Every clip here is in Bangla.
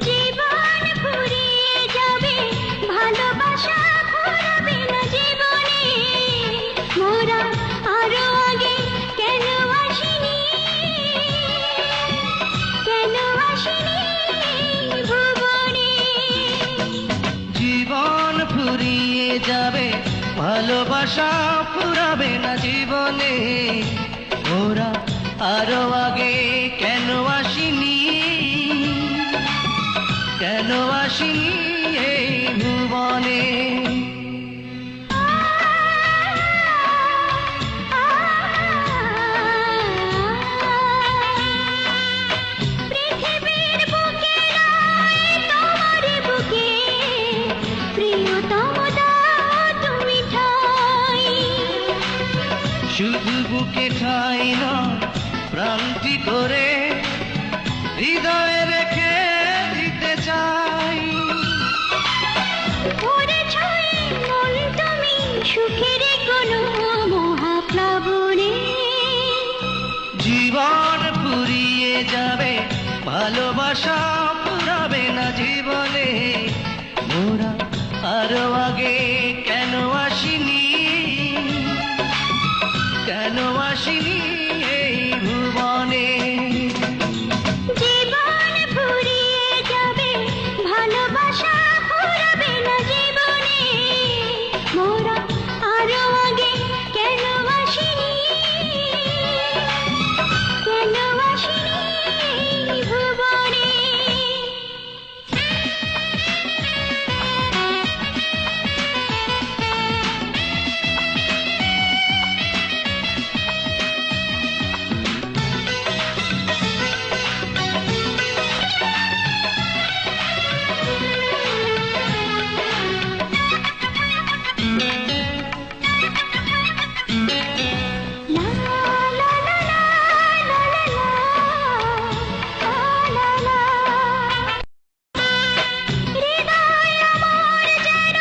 জীবন ফুরিয়ে যাবে, ভালোবাসা ফুরাবে না জীবনে। মোরা আরো আগে কেন আসিনি, কেন আসিনি ভুবনে। জীবন ফুরিয়ে যাবে, ভালোবাসা ফুরাবে না জীবনে। ওরা আরো আগে কেন আসিনি, কেন আসিনি এই ভুবনে। পৃথিবীর বুকে নয়, তোমার বুকে প্রিয়তম দাও তুমি ঠাই। শুধু বুকে ঠাই না, প্রান্তি করে হৃদয়ে রেখে দিতে চাই। ওরে ছয় মন তুমি সুখের কোনো মহাপ্লাবনে। জীবন ফুরিয়ে যাবে, ভালোবাসা ফুরাবে না জীবনে। মোরা আরো আগে কেন আসিনি, কেন আসিনি এই ভুবনে। জীবন ফুরিয়ে যাবে, ভালোবাসা ফুরাবে না জীবনে। মোরা আরো আগে কেন আসিনি, কেন আসিনি ভুবনে। লা লা লা লা লা লা লা লা। হৃদয় আমার যেন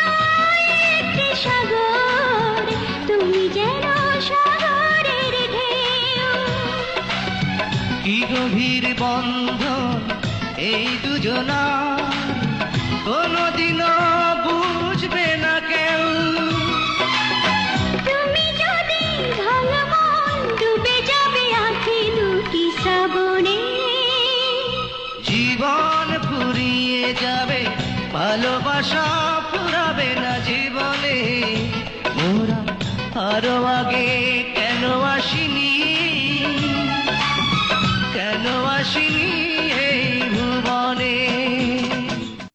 একটি সাগর, তুমি যেন সাগরের ঢেউ। কি গভীর বন্ধন এই দুজনা, কোনদিনও বুঝবে না কেউ। তুমি যদি ভালো মন, ডুবে যাবে আঁখি দুটি শ্রাবণে। জীবন ফুরিয়ে যাবে, ভালোবাসা ফুরাবে না জীবনে। মোরা আরো আগে কেন আসিনি, কেন আসিনি এই